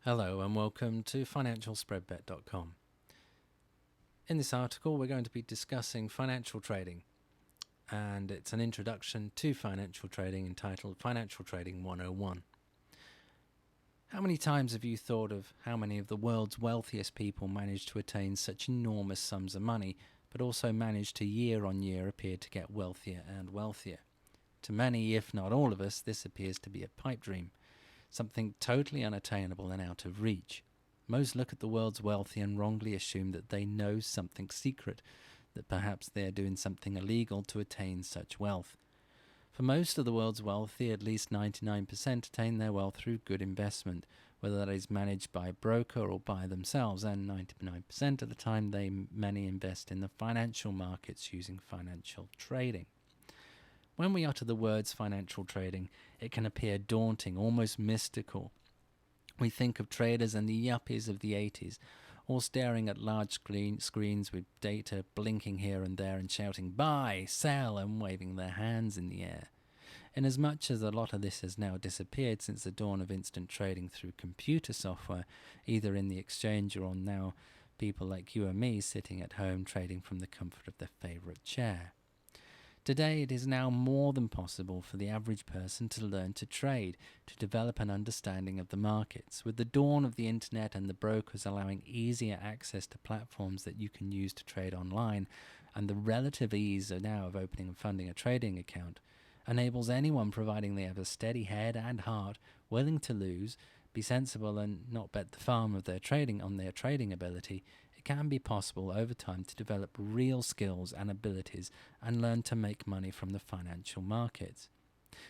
Hello and welcome to financialspreadbet.com. In this article we're going to be discussing financial trading, and it's an introduction to financial trading entitled Financial Trading 101. How many times have you thought of how many of the world's wealthiest people manage to attain such enormous sums of money, but also manage to year on year appear to get wealthier and wealthier? To many, if not all of us, this appears to be a pipe dream, something totally unattainable and out of reach. Most look at the world's wealthy and wrongly assume that they know something secret, that perhaps they are doing something illegal to attain such wealth. For most of the world's wealthy, at least 99% attain their wealth through good investment, whether that is managed by a broker or by themselves, and 99% of the time many invest in the financial markets using financial trading. When we utter the words financial trading, it can appear daunting, almost mystical. We think of traders and the yuppies of the 80s, all staring at large screens with data blinking here and there and shouting buy, sell, and waving their hands in the air. Inasmuch as a lot of this has now disappeared since the dawn of instant trading through computer software, either in the exchange or on now people like you and me sitting at home trading from the comfort of their favourite chair. Today it is now more than possible for the average person to learn to trade, to develop an understanding of the markets. With the dawn of the internet and the brokers allowing easier access to platforms that you can use to trade online, and the relative ease now of opening and funding a trading account, enables anyone, providing they have a steady head and heart, willing to lose, be sensible and not bet the farm of their trading on their trading ability, it can be possible over time to develop real skills and abilities and learn to make money from the financial markets.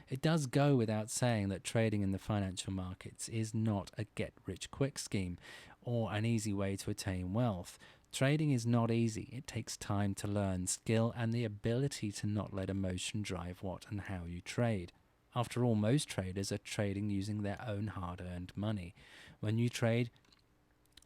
It does go without saying that trading in the financial markets is not a get-rich-quick scheme or an easy way to attain wealth. Trading is not easy. It takes time to learn, skill, and the ability to not let emotion drive what and how you trade. After all, most traders are trading using their own hard-earned money. When you trade,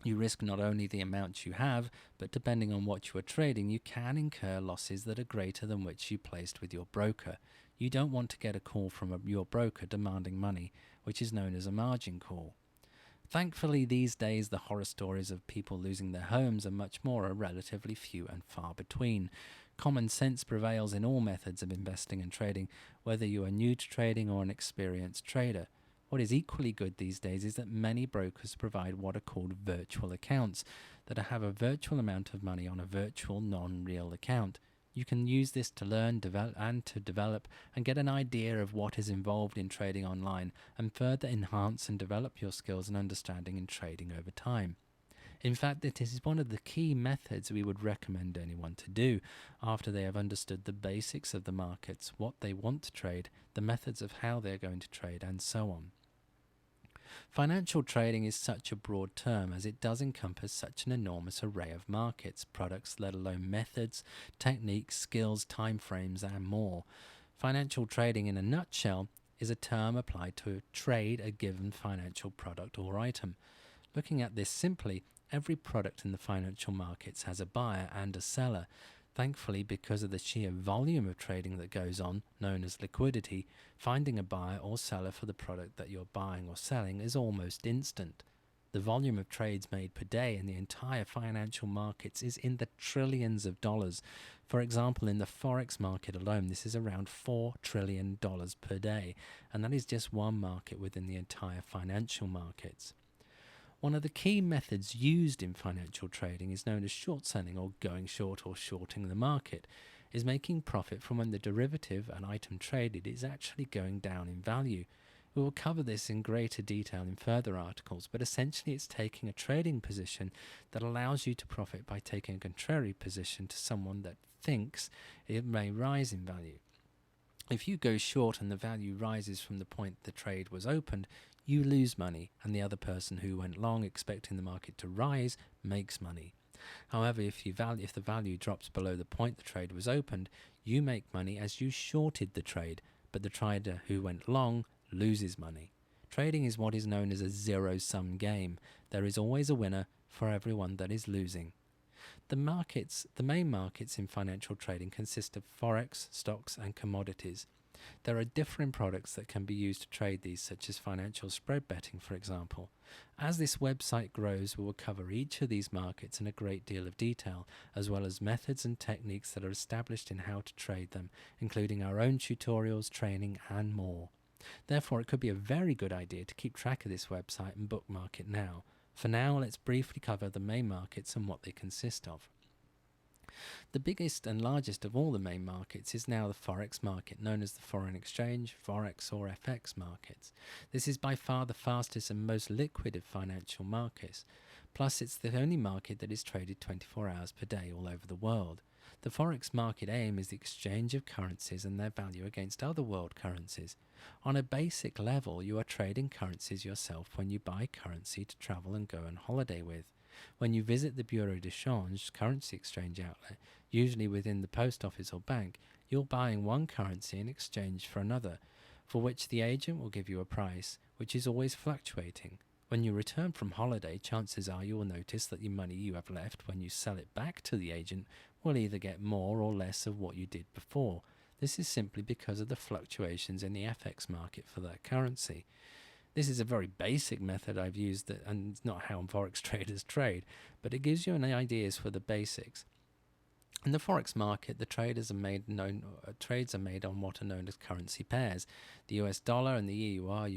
you risk not only the amount you have, but depending on what you are trading, you can incur losses that are greater than which you placed with your broker. You don't want to get a call from your broker demanding money, which is known as a margin call. Thankfully, these days, the horror stories of people losing their homes and much more are relatively few and far between. Common sense prevails in all methods of investing and trading, whether you are new to trading or an experienced trader. What is equally good these days is that many brokers provide what are called virtual accounts, that have a virtual amount of money on a virtual non-real account. You can use this to learn, develop and get an idea of what is involved in trading online, and further enhance and develop your skills and understanding in trading over time. In fact, it is one of the key methods we would recommend anyone to do after they have understood the basics of the markets, what they want to trade, the methods of how they are going to trade, and so on. Financial trading is such a broad term as it does encompass such an enormous array of markets, products, let alone methods, techniques, skills, time frames, and more. Financial trading in a nutshell is a term applied to trade a given financial product or item. Looking at this simply, every product in the financial markets has a buyer and a seller. Thankfully, because of the sheer volume of trading that goes on, known as liquidity, finding a buyer or seller for the product that you're buying or selling is almost instant. The volume of trades made per day in the entire financial markets is in the trillions of dollars. For example, in the forex market alone, this is around $4 trillion per day, and that is just one market within the entire financial markets. One of the key methods used in financial trading is known as short selling, or going short or shorting the market, is making profit from when the derivative, an item traded, is actually going down in value. We will cover this in greater detail in further articles, but essentially it's taking a trading position that allows you to profit by taking a contrary position to someone that thinks it may rise in value. If you go short and the value rises from the point the trade was opened, you lose money, and the other person who went long expecting the market to rise makes money. However, if the value drops below the point the trade was opened, you make money as you shorted the trade, but the trader who went long loses money. Trading is what is known as a zero-sum game. There is always a winner for everyone that is losing. The main markets in financial trading consist of forex, stocks, and commodities. There are different products that can be used to trade these, such as financial spread betting, for example. As this website grows, we will cover each of these markets in a great deal of detail, as well as methods and techniques that are established in how to trade them, including our own tutorials, training, and more. Therefore, it could be a very good idea to keep track of this website and bookmark it now. For now, let's briefly cover the main markets and what they consist of. The biggest and largest of all the main markets is now the Forex market, known as the foreign exchange, Forex or FX markets. This is by far the fastest and most liquid of financial markets. Plus, it's the only market that is traded 24 hours per day all over the world. The Forex market aim is the exchange of currencies and their value against other world currencies. On a basic level, you are trading currencies yourself when you buy currency to travel and go on holiday with. When you visit the Bureau de Change currency exchange outlet, usually within the post office or bank, you're buying one currency in exchange for another, for which the agent will give you a price, which is always fluctuating. When you return from holiday, chances are you will notice that the money you have left when you sell it back to the agent will either get more or less of what you did before. This is simply because of the fluctuations in the FX market for that currency. This is a very basic method I've used, and it's not how Forex traders trade, but it gives you an ideas for the basics. In the Forex market, the trades are made on what are known as currency pairs. The US dollar and the EUR,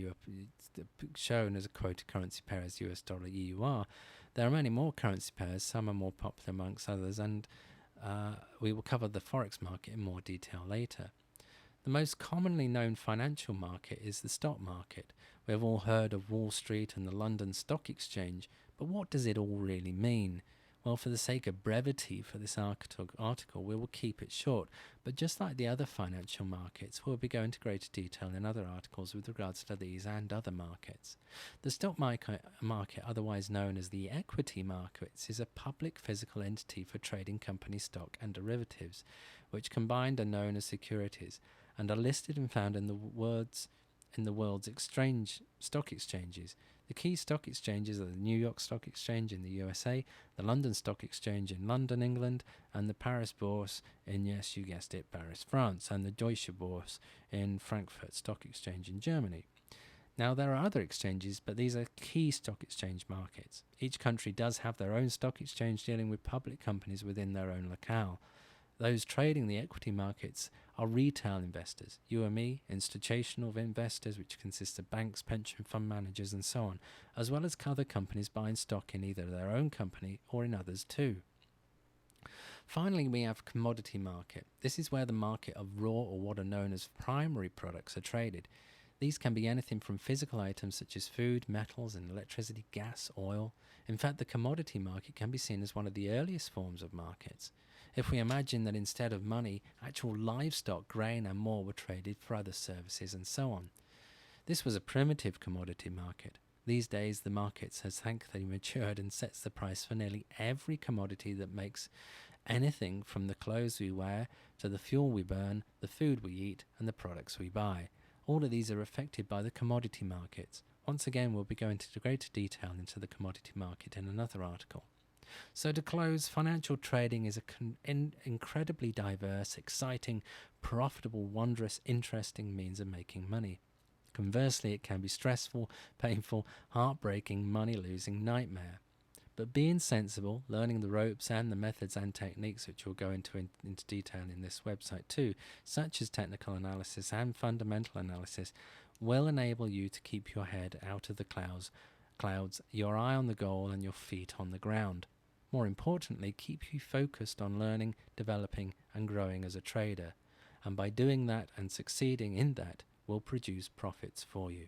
shown as a quoted currency pair as US dollar EUR. There are many more currency pairs, some are more popular amongst others, and we will cover the Forex market in more detail later. The most commonly known financial market is the stock market. We have all heard of Wall Street and the London Stock Exchange, but what does it all really mean? Well, for the sake of brevity for this article, we will keep it short, but just like the other financial markets, we'll be going into greater detail in other articles with regards to these and other markets. The stock market, otherwise known as the equity markets, is a public physical entity for trading company stock and derivatives, which combined are known as securities, and are listed and found in the world's stock exchanges. The key stock exchanges are the New York Stock Exchange in the USA, the London Stock Exchange in London, England, and the Paris Bourse in, yes, you guessed it, Paris, France, and the Deutsche Bourse in Frankfurt Stock Exchange in Germany. Now, there are other exchanges, but these are key stock exchange markets. Each country does have their own stock exchange dealing with public companies within their own locale. Those trading the equity markets are retail investors, you and me, institutional investors, which consist of banks, pension fund managers, and so on, as well as other companies buying stock in either their own company or in others too. Finally, we have commodity market. This is where the market of raw or what are known as primary products are traded. These can be anything from physical items such as food, metals, and electricity, gas, oil. In fact, the commodity market can be seen as one of the earliest forms of markets. If we imagine that instead of money, actual livestock, grain, and more were traded for other services and so on. This was a primitive commodity market. These days, the market has thankfully matured and sets the price for nearly every commodity that makes anything from the clothes we wear to the fuel we burn, the food we eat, and the products we buy. All of these are affected by the commodity markets. Once again, we'll be going into greater detail into the commodity market in another article. So to close, financial trading is an incredibly diverse, exciting, profitable, wondrous, interesting means of making money. Conversely, it can be stressful, painful, heartbreaking, money-losing nightmare. But being sensible, learning the ropes and the methods and techniques, which we'll go into detail in this website too, such as technical analysis and fundamental analysis, will enable you to keep your head out of the clouds, your eye on the goal and your feet on the ground. More importantly, keep you focused on learning, developing, and growing as a trader. And by doing that and succeeding in that, will produce profits for you.